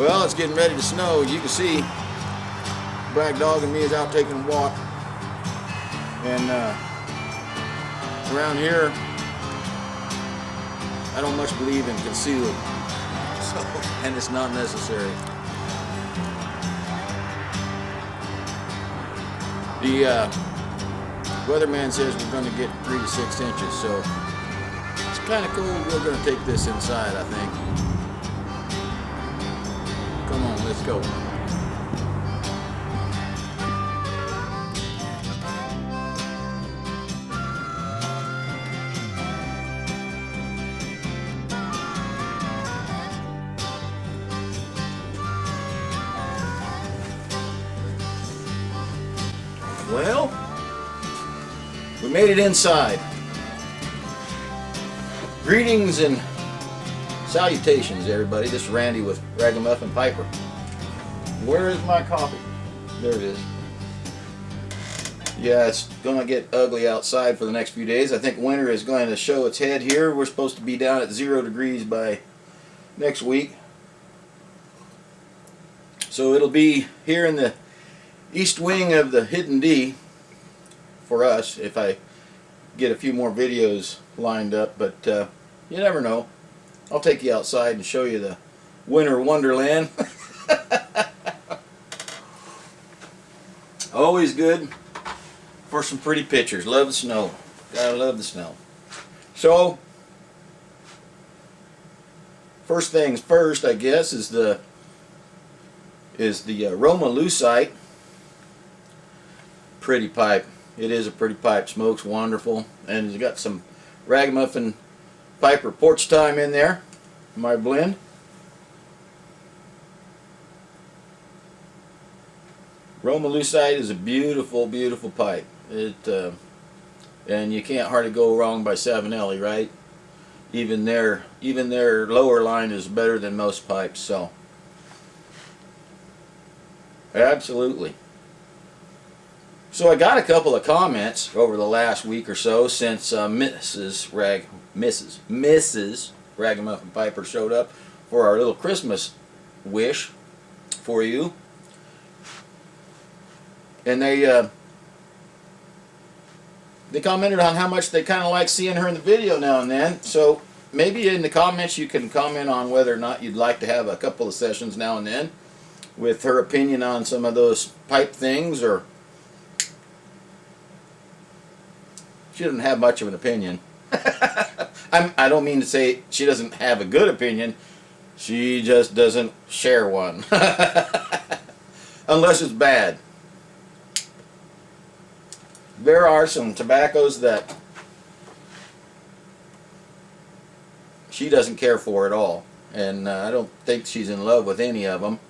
Well, it's getting ready to snow. As you can see, Black Dog and me is out taking a walk. And around here, I don't much believe in concealed. And it's not necessary. The weatherman says we're going to get 3 to 6 inches, so it's kind of cool. We're going to take this inside, I think. Come on, let's go. Well, we made it inside. Greetings and salutations, everybody. This is Randy with Ragamuffinpiper. Where is my coffee? There it is. Yeah, it's going to get ugly outside for the next few days. I think winter is going to show its head here. We're supposed to be down at 0 degrees by next week. So it'll be here in the east wing of the Hidden D for us if I get a few more videos lined up, but you never know. I'll take you outside and show you the winter wonderland. Always good for some pretty pictures. Love the snow. Gotta love the snow. So first things first, I guess, is the ragamuffinpiper. Pretty pipe. It is a pretty pipe. Smokes wonderful, and it's got some ragamuffinpiper porch thyme in there. My blend. Ragamuffinpiper is a beautiful, beautiful pipe. And you can't hardly go wrong by 7L, right? Even their lower line is better than most pipes. So absolutely. So I got a couple of comments over the last week or so since Mrs. Ragamuffinpiper showed up for our little Christmas wish for you, and they commented on how much they kind of like seeing her in the video now and then. So maybe in the comments you can comment on whether or not you'd like to have a couple of sessions now and then with her opinion on some of those pipe things, or she doesn't have much of an opinion. I don't mean to say she doesn't have a good opinion. She just doesn't share one. Unless it's bad. There are some tobaccos that she doesn't care for at all. And I don't think she's in love with any of them.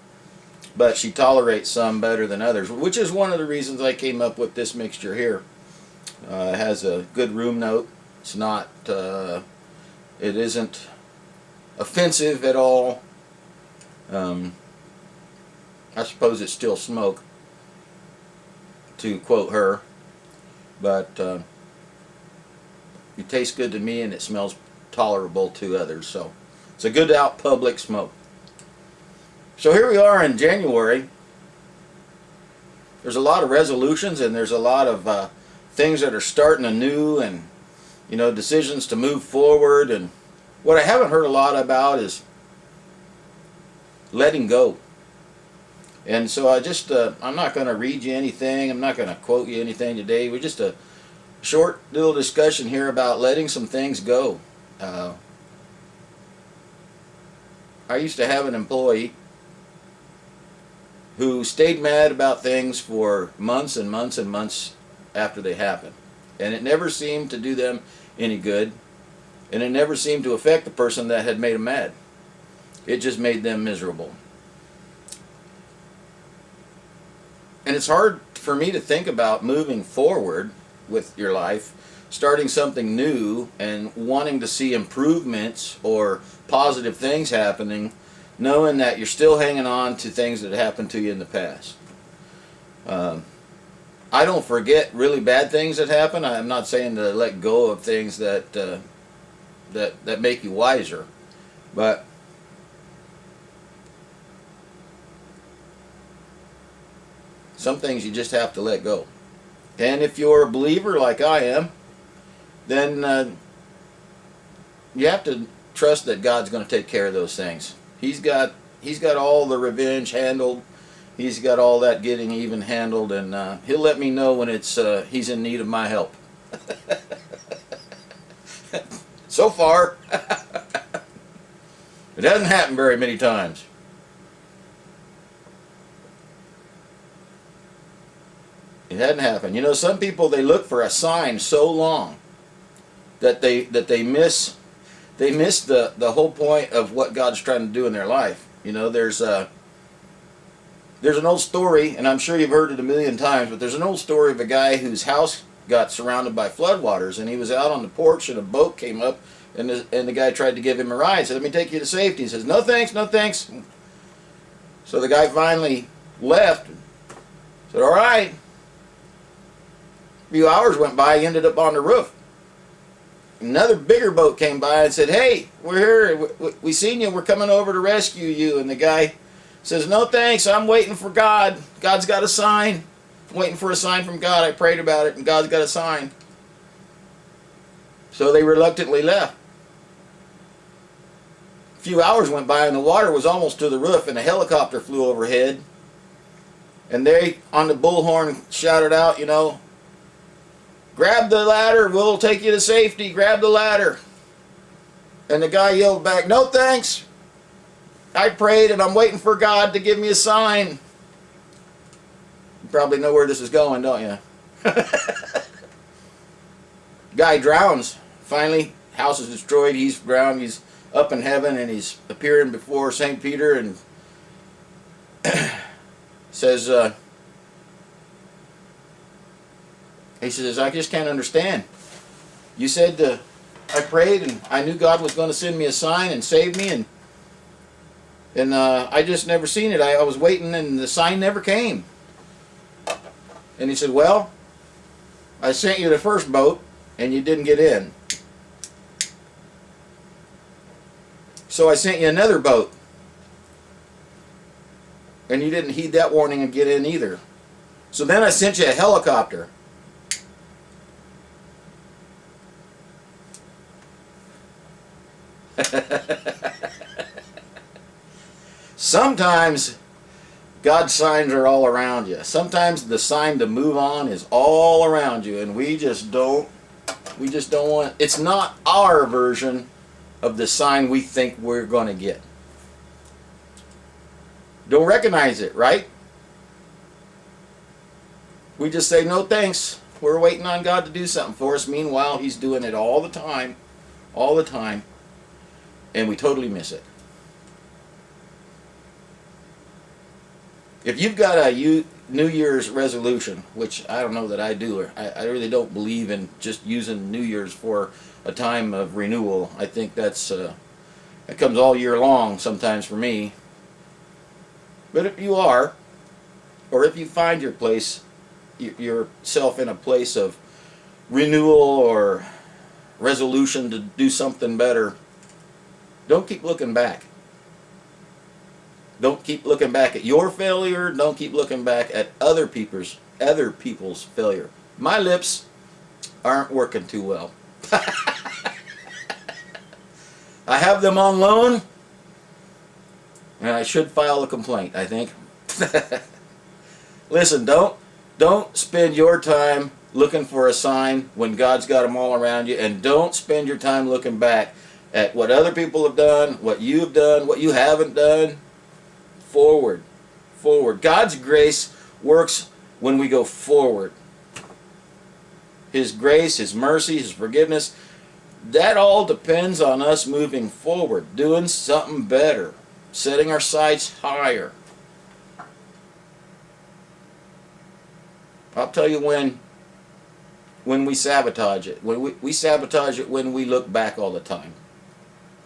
But she tolerates some better than others, which is one of the reasons I came up with this mixture here. It has a good room note. It's not, it isn't offensive at all. I suppose it's still smoke, to quote her, but it tastes good to me and it smells tolerable to others. So it's a good out public smoke. So here we are in January. There's a lot of resolutions and there's a lot of things that are starting anew, and decisions to move forward. And what I haven't heard a lot about is letting go. And so I'm not going to read you anything. I'm not going to quote you anything today. We're just a short little discussion here about letting some things go. I used to have an employee who stayed mad about things for months and months and months after they happened, and it never seemed to do them any good, and it never seemed to affect the person that had made them mad. It just made them miserable. And it's hard for me to think about moving forward with your life, starting something new and wanting to see improvements or positive things happening, knowing that you're still hanging on to things that happened to you in the past. I don't forget really bad things that happen. I'm not saying to let go of things that make you wiser, but Some things you just have to let go. And if you're a believer like I am, then you have to trust that God's going to take care of those things. He's got all the revenge handled. He's got all that getting even handled, and he'll let me know when he's in need of my help. So far, it hasn't happened very many times. It hadn't happened. You know, some people, they look for a sign so long that they miss the whole point of what God's trying to do in their life. You know, there's an old story, and I'm sure you've heard it a million times, but there's an old story of a guy whose house got surrounded by floodwaters, and he was out on the porch, and a boat came up, and the guy tried to give him a ride. He said, "Let me take you to safety." He says, "No thanks, no thanks." So the guy finally left. Said, "All right." A few hours went by, he ended up on the roof. Another bigger boat came by and said, "Hey, we're here. We seen you. We're coming over to rescue you." And the guy says, "No thanks. I'm waiting for God. God's got a sign. I'm waiting for a sign from God. I prayed about it, and God's got a sign." So they reluctantly left. A few hours went by, and the water was almost to the roof, and a helicopter flew overhead. And they, on the bullhorn, shouted out, you know, "Grab the ladder, we'll take you to safety, grab the ladder." And the guy yelled back, "No thanks. I prayed and I'm waiting for God to give me a sign." You probably know where this is going, don't you? Guy drowns. Finally, house is destroyed, he's drowned, he's up in heaven, and he's appearing before St. Peter and says, he says, "I just can't understand. You said I prayed and I knew God was going to send me a sign and save me, and I just never seen it. I was waiting and the sign never came." And he said, "Well, I sent you the first boat and you didn't get in. So I sent you another boat and you didn't heed that warning and get in either. So then I sent you a helicopter. Sometimes God's signs are all around you. Sometimes the sign to move on is all around you, and we just don't want, it's not our version of the sign we think we're going to get. Don't recognize it, right? We just say, "No thanks. We're waiting on God to do something for us." Meanwhile, He's doing it all the time, and we totally miss it. If you've got a New Year's resolution, which I don't know that I do, or I really don't believe in just using New Year's for a time of renewal. I think that comes all year long sometimes for me. But if you are, or if you find yourself in a place of renewal or resolution to do something better, don't keep looking back. Don't keep looking back at your failure. Don't keep looking back at other people's failure. My lips aren't working too well. I have them on loan, and I should file a complaint, I think. Listen, don't spend your time looking for a sign when God's got them all around you, and don't spend your time looking back at what other people have done, what you've done, what you haven't done. Forward. God's grace works when we go forward. His grace, His mercy, His forgiveness, that all depends on us moving forward, doing something better, setting our sights higher. I'll tell you when we sabotage it. When we sabotage it when we look back all the time.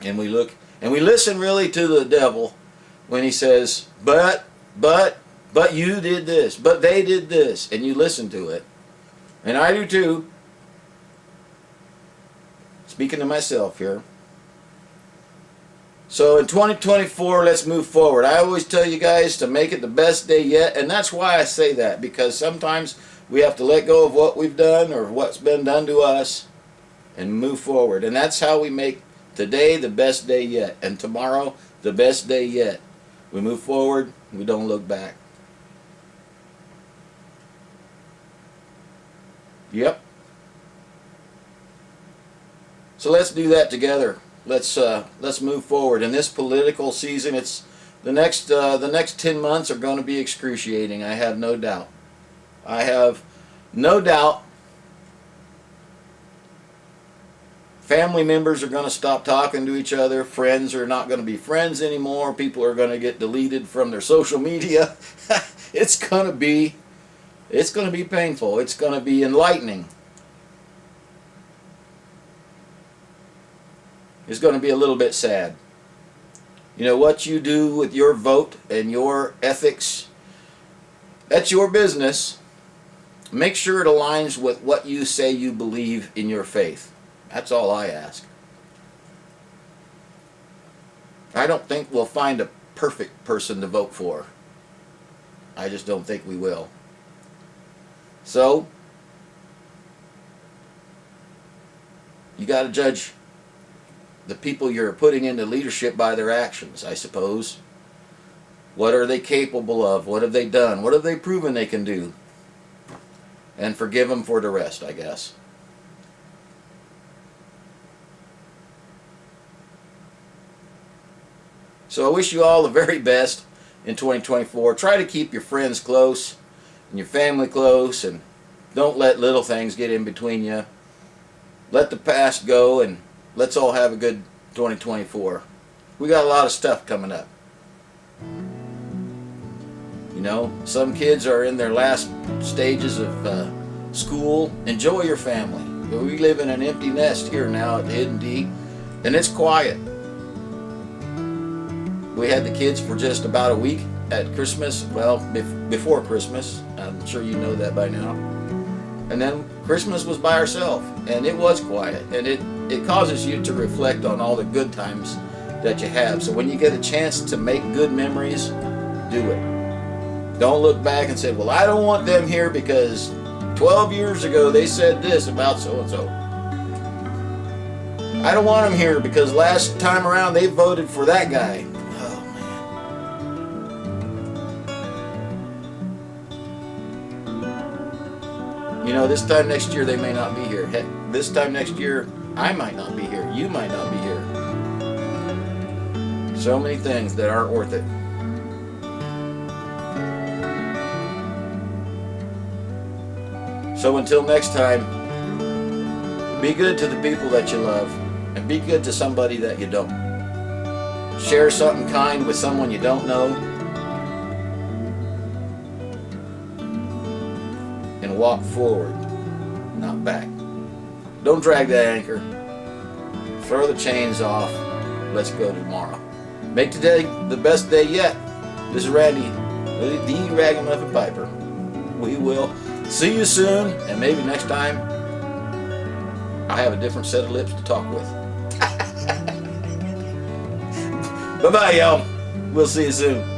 And we listen really to the devil when he says, but you did this, but they did this, and you listen to it. And I do too. Speaking to myself here. So in 2024, let's move forward. I always tell you guys to make it the best day yet, and that's why I say that, because sometimes we have to let go of what we've done or what's been done to us and move forward. And that's how we make today the best day yet, and tomorrow the best day yet. We move forward, we don't look back. Yep. So let's do that together. Let's move forward. In this political season, it's the next 10 months are going to be excruciating. I have no doubt. I have no doubt. Family members are going to stop talking to each other. Friends are not going to be friends anymore. People are going to get deleted from their social media. It's going to be painful. It's going to be enlightening. It's going to be a little bit sad. You know, what you do with your vote and your ethics, that's your business. Make sure it aligns with what you say you believe in your faith. That's all I ask. I don't think we'll find a perfect person to vote for. I just don't think we will. So, you got to judge the people you're putting into leadership by their actions, I suppose. What are they capable of? What have they done? What have they proven they can do? And forgive them for the rest, I guess. So I wish you all the very best in 2024. Try to keep your friends close and your family close, and don't let little things get in between you. Let the past go, and let's all have a good 2024. We got a lot of stuff coming up. You know, some kids are in their last stages of school. Enjoy your family. We live in an empty nest here now at the Hidden D, and it's quiet. We had the kids for just about a week at Christmas, well, before Christmas. I'm sure you know that by now. And then Christmas was by ourselves, and it was quiet, and it causes you to reflect on all the good times that you have. So when you get a chance to make good memories, do it. Don't look back and say, well, I don't want them here because 12 years ago they said this about so-and-so. I don't want them here because last time around they voted for that guy. You know, this time next year they may not be here. Heck, this time next year I might not be here. You might not be here. So many things that aren't worth it. So until next time, be good to the people that you love, and be good to somebody that you don't. Share something kind with someone you don't know, and walk forward, not back. Don't drag that anchor. Throw the chains off. Let's go tomorrow. Make today the best day yet. This is Randy, the ragamuffinpiper. We will see you soon, and maybe next time I have a different set of lips to talk with. Bye-bye, y'all. We'll see you soon.